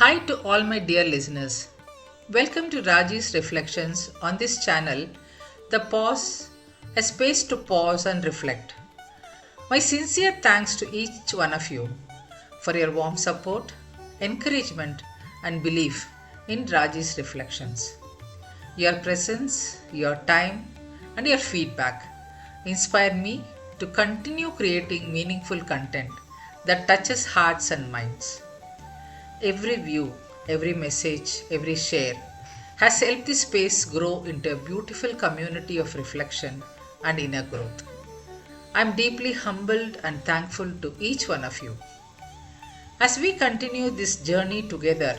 Hi to all my dear listeners. Welcome to Raji's Reflections on this channel, The Pause, a space to pause and reflect. My sincere thanks to each one of you for your warm support, encouragement, and belief in Raji's Reflections. Your presence, your time, and your feedback inspire me to continue creating meaningful content that touches hearts and minds. Every view, every message, every share has helped this space grow into a beautiful community of reflection and inner growth. I am deeply humbled and thankful to each one of you. As we continue this journey together,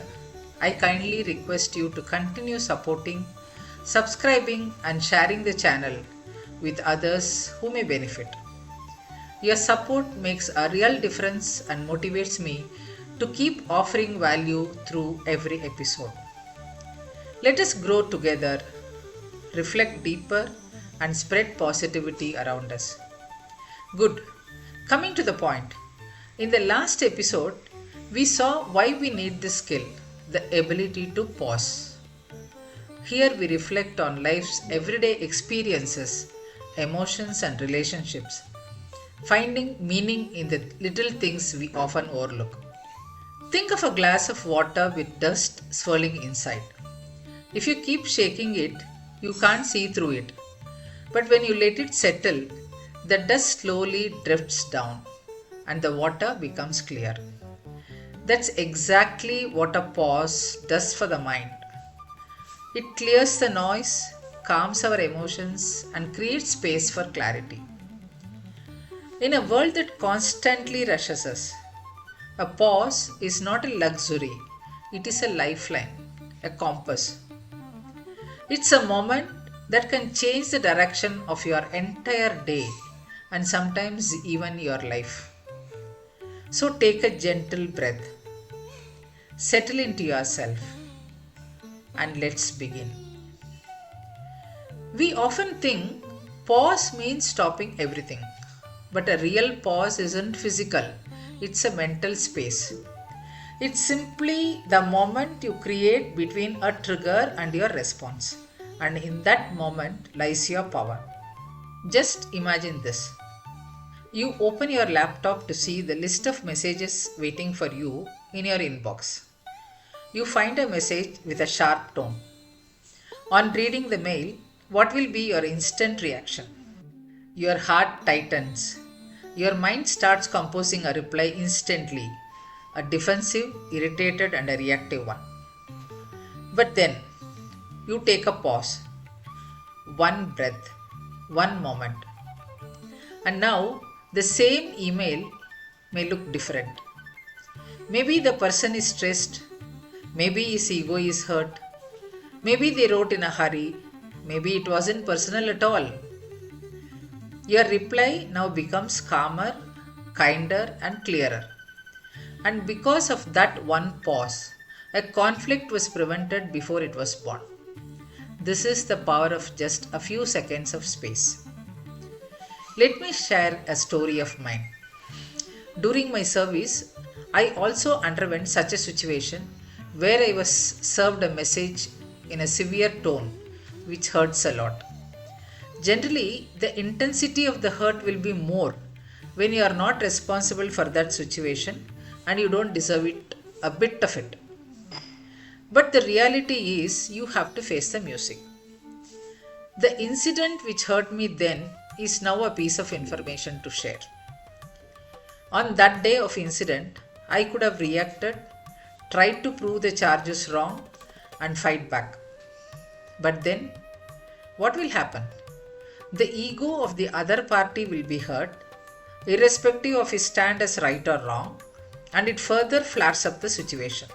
I kindly request you to continue supporting, subscribing, and sharing the channel with others who may benefit. Your support makes a real difference and motivates me to keep offering value through every episode. Let us grow together, reflect deeper, and spread positivity around us. Good. Coming to the point. In the last episode, we saw why we need this skill, the ability to pause. Here we reflect on life's everyday experiences, emotions, and relationships, finding meaning in the little things we often overlook. Think of a glass of water with dust swirling inside. If you keep shaking it, you can't see through it. But when you let it settle, the dust slowly drifts down and the water becomes clear. That's exactly what a pause does for the mind. It clears the noise, calms our emotions, and creates space for clarity. In a world that constantly rushes us, a pause is not a luxury, it is a lifeline, a compass. It's a moment that can change the direction of your entire day and sometimes even your life. So take a gentle breath, settle into yourself, and let's begin. We often think pause means stopping everything, but a real pause isn't physical, it's a mental space. It's simply the moment you create between a trigger and your response, and in that moment lies your power. Just imagine this. You open your laptop to see the list of messages waiting for you in your inbox. You find a message with a sharp tone. On reading the mail, what will be your instant reaction? Your heart tightens. Your mind starts composing a reply instantly, a defensive, irritated, and a reactive one. But then, you take a pause, one breath, one moment. And now, the same email may look different. Maybe the person is stressed, maybe his ego is hurt, maybe they wrote in a hurry, maybe it wasn't personal at all. Your reply now becomes calmer, kinder, and clearer. And because of that one pause, a conflict was prevented before it was born. This is the power of just a few seconds of space. Let me share a story of mine. During my service, I also underwent such a situation where I was served a message in a severe tone which hurts a lot. Generally, the intensity of the hurt will be more when you are not responsible for that situation and you don't deserve it, a bit of it. But the reality is, you have to face the music. The incident which hurt me then is now a piece of information to share. On that day of incident, I could have reacted, tried to prove the charges wrong, and fight back. But then, what will happen? The ego of the other party will be hurt, irrespective of his stand as right or wrong, and it further flares up the situation.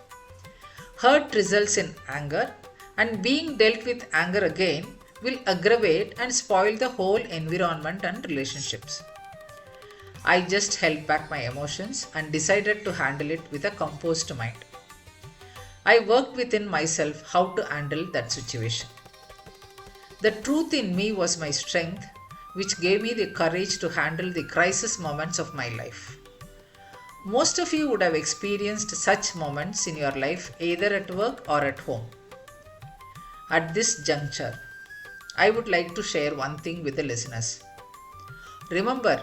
Hurt results in anger, and being dealt with anger again will aggravate and spoil the whole environment and relationships. I just held back my emotions and decided to handle it with a composed mind. I worked within myself how to handle that situation. The truth in me was my strength, which gave me the courage to handle the crisis moments of my life. Most of you would have experienced such moments in your life either at work or at home. At this juncture, I would like to share one thing with the listeners. Remember,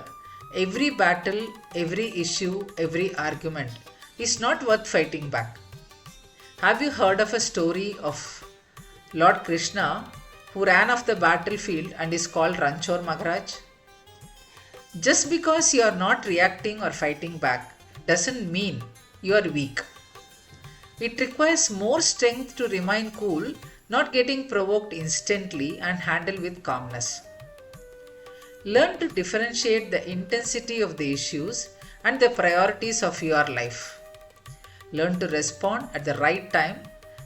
every battle, every issue, every argument is not worth fighting back. Have you heard of a story of Lord Krishna who ran off the battlefield and is called Ranchor Maharaj? Just because you are not reacting or fighting back doesn't mean you are weak. It requires more strength to remain cool, not getting provoked instantly, and handle with calmness. Learn to differentiate the intensity of the issues and the priorities of your life. Learn to respond at the right time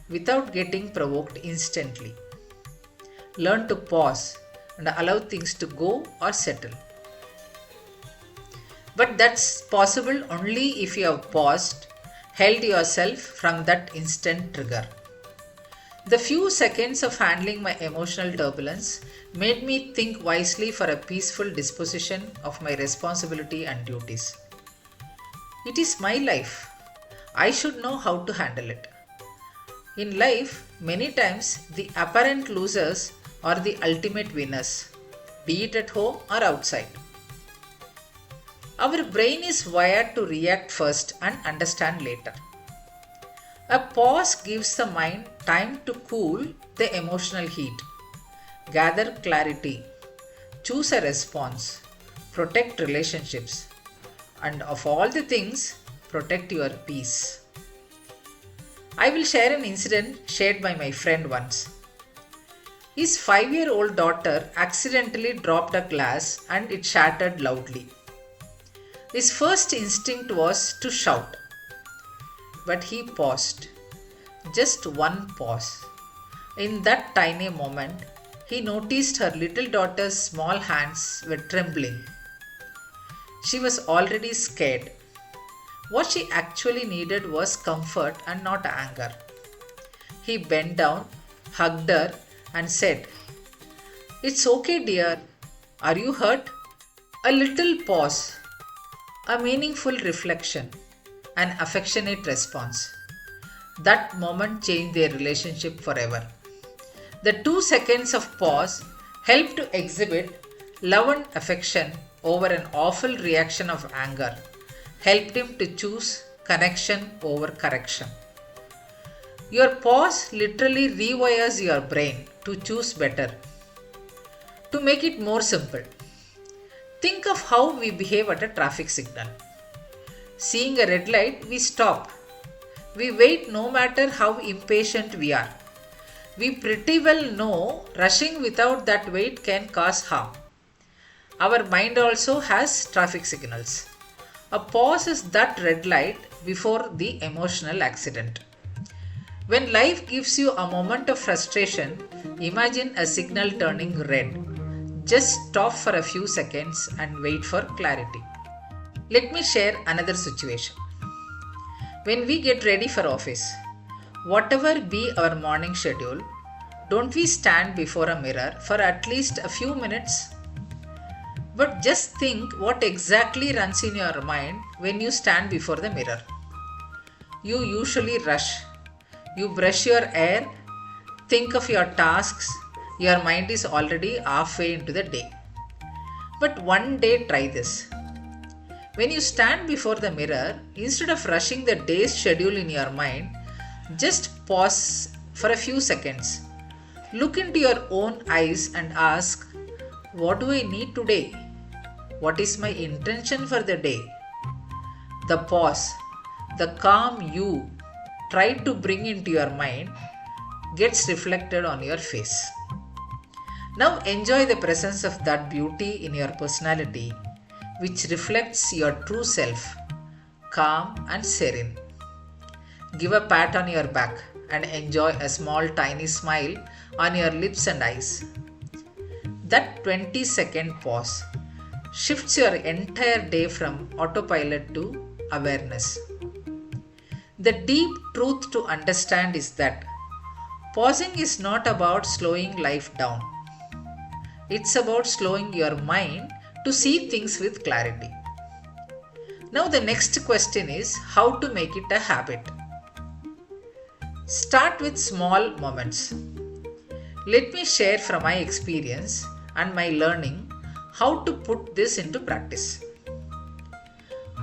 without getting provoked instantly. Learn to pause and allow things to go or settle. But that's possible only if you have paused, held yourself from that instant trigger. The few seconds of handling my emotional turbulence made me think wisely for a peaceful disposition of my responsibility and duties. It is my life. I should know how to handle it. In life, many times the apparent losers are the ultimate winners, be it at home or outside. Our brain is wired to react first and understand later. A pause gives the mind time to cool the emotional heat, gather clarity, choose a response, protect relationships, and of all the things, protect your peace. I will share an incident shared by my friend once. His 5-year-old daughter accidentally dropped a glass and it shattered loudly. His first instinct was to shout. But he paused. Just one pause. In that tiny moment, he noticed her little daughter's small hands were trembling. She was already scared. What she actually needed was comfort and not anger. He bent down, hugged her, and said, "It's okay, dear. Are you hurt?" A little pause, a meaningful reflection, an affectionate response. That moment changed their relationship forever. The 2 seconds of pause helped to exhibit love and affection over an awful reaction of anger, helped him to choose connection over correction. Your pause literally rewires your brain to choose better. To make it more simple, think of how we behave at a traffic signal. Seeing a red light, we stop. We wait no matter how impatient we are. We pretty well know rushing without that wait can cause harm. Our mind also has traffic signals. A pause is that red light before the emotional accident. When life gives you a moment of frustration, imagine a signal turning red. Just stop for a few seconds and wait for clarity. Let me share another situation. When we get ready for office, whatever be our morning schedule, don't we stand before a mirror for at least a few minutes? But just think what exactly runs in your mind when you stand before the mirror. You usually rush. You brush your hair, think of your tasks, your mind is already halfway into the day. But one day try this. When you stand before the mirror, instead of rushing the day's schedule in your mind, just pause for a few seconds. Look into your own eyes and ask, what do I need today? What is my intention for the day? The pause, the calm you try to bring into your mind gets reflected on your face. Now enjoy the presence of that beauty in your personality, which reflects your true self, calm and serene. Give a pat on your back and enjoy a small tiny smile on your lips and eyes. That 20-second pause shifts your entire day from autopilot to awareness. The deep truth to understand is that pausing is not about slowing life down. It's about slowing your mind to see things with clarity. Now, the next question is how to make it a habit. Start with small moments. Let me share from my experience and my learning how to put this into practice.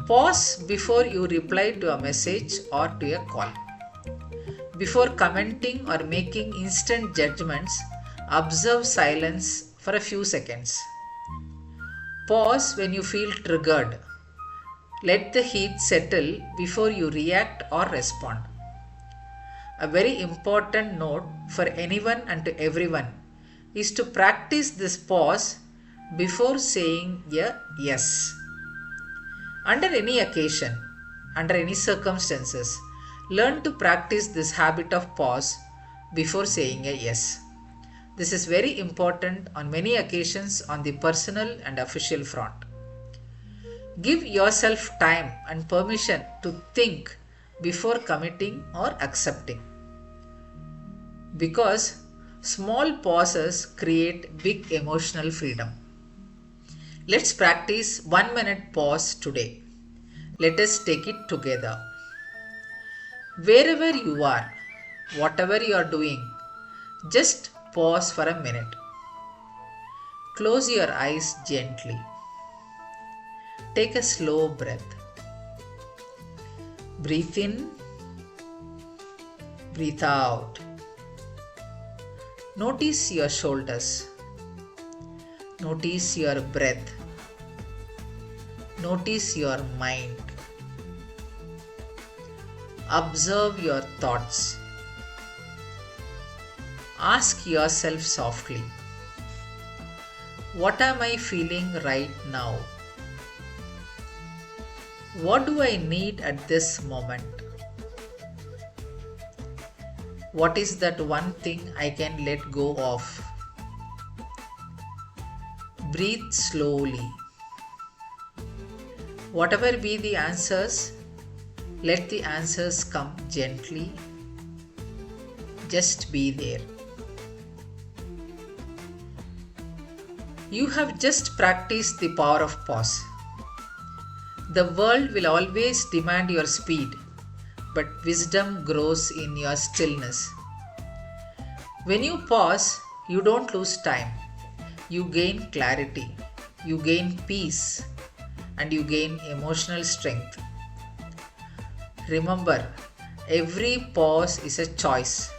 Pause before you reply to a message or to a call. Before commenting or making instant judgments, observe silence for a few seconds. Pause when you feel triggered. Let the heat settle before you react or respond. A very important note for anyone and to everyone is to practice this pause before saying a yes. Under any occasion, under any circumstances, learn to practice this habit of pause before saying a yes. This is very important on many occasions on the personal and official front. Give yourself time and permission to think before committing or accepting. Because small pauses create big emotional freedom. Let's practice 1 minute pause today. Let us take it together. Wherever you are, whatever you are doing, just pause for a minute. Close your eyes gently. Take a slow breath. Breathe in, breathe out. Notice your shoulders. Notice your breath. Notice your mind. Observe your thoughts. Ask yourself softly, what am I feeling right now? What do I need at this moment? What is that one thing I can let go of? Breathe slowly. Whatever be the answers, let the answers come gently. Just be there. You have just practiced the power of pause. The world will always demand your speed, but wisdom grows in your stillness. When you pause, you don't lose time. You gain clarity, you gain peace, and you gain emotional strength. Remember, every pause is a choice.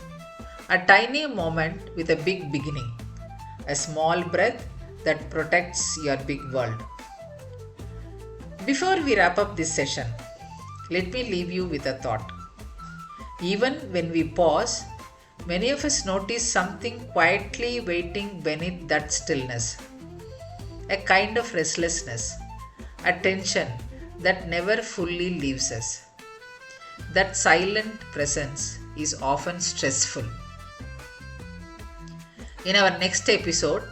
A tiny moment with a big beginning. A small breath that protects your big world. Before we wrap up this session, let me leave you with a thought. Even when we pause, many of us notice something quietly waiting beneath that stillness. A kind of restlessness, a tension that never fully leaves us. That silent presence is often stressful. In our next episode,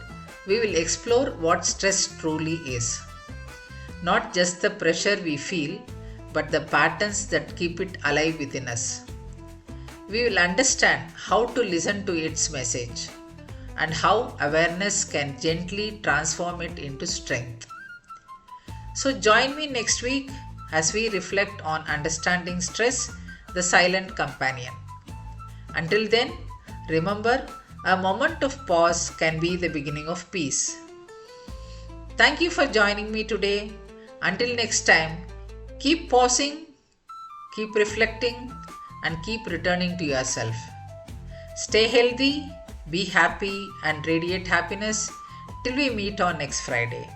we will explore what stress truly is. Not just the pressure we feel, but the patterns that keep it alive within us. We will understand how to listen to its message and how awareness can gently transform it into strength. So join me next week as we reflect on understanding stress, the silent companion. Until then, remember, a moment of pause can be the beginning of peace. Thank you for joining me today. Until next time, keep pausing, keep reflecting, and keep returning to yourself. Stay healthy, be happy, and radiate happiness till we meet on next Friday.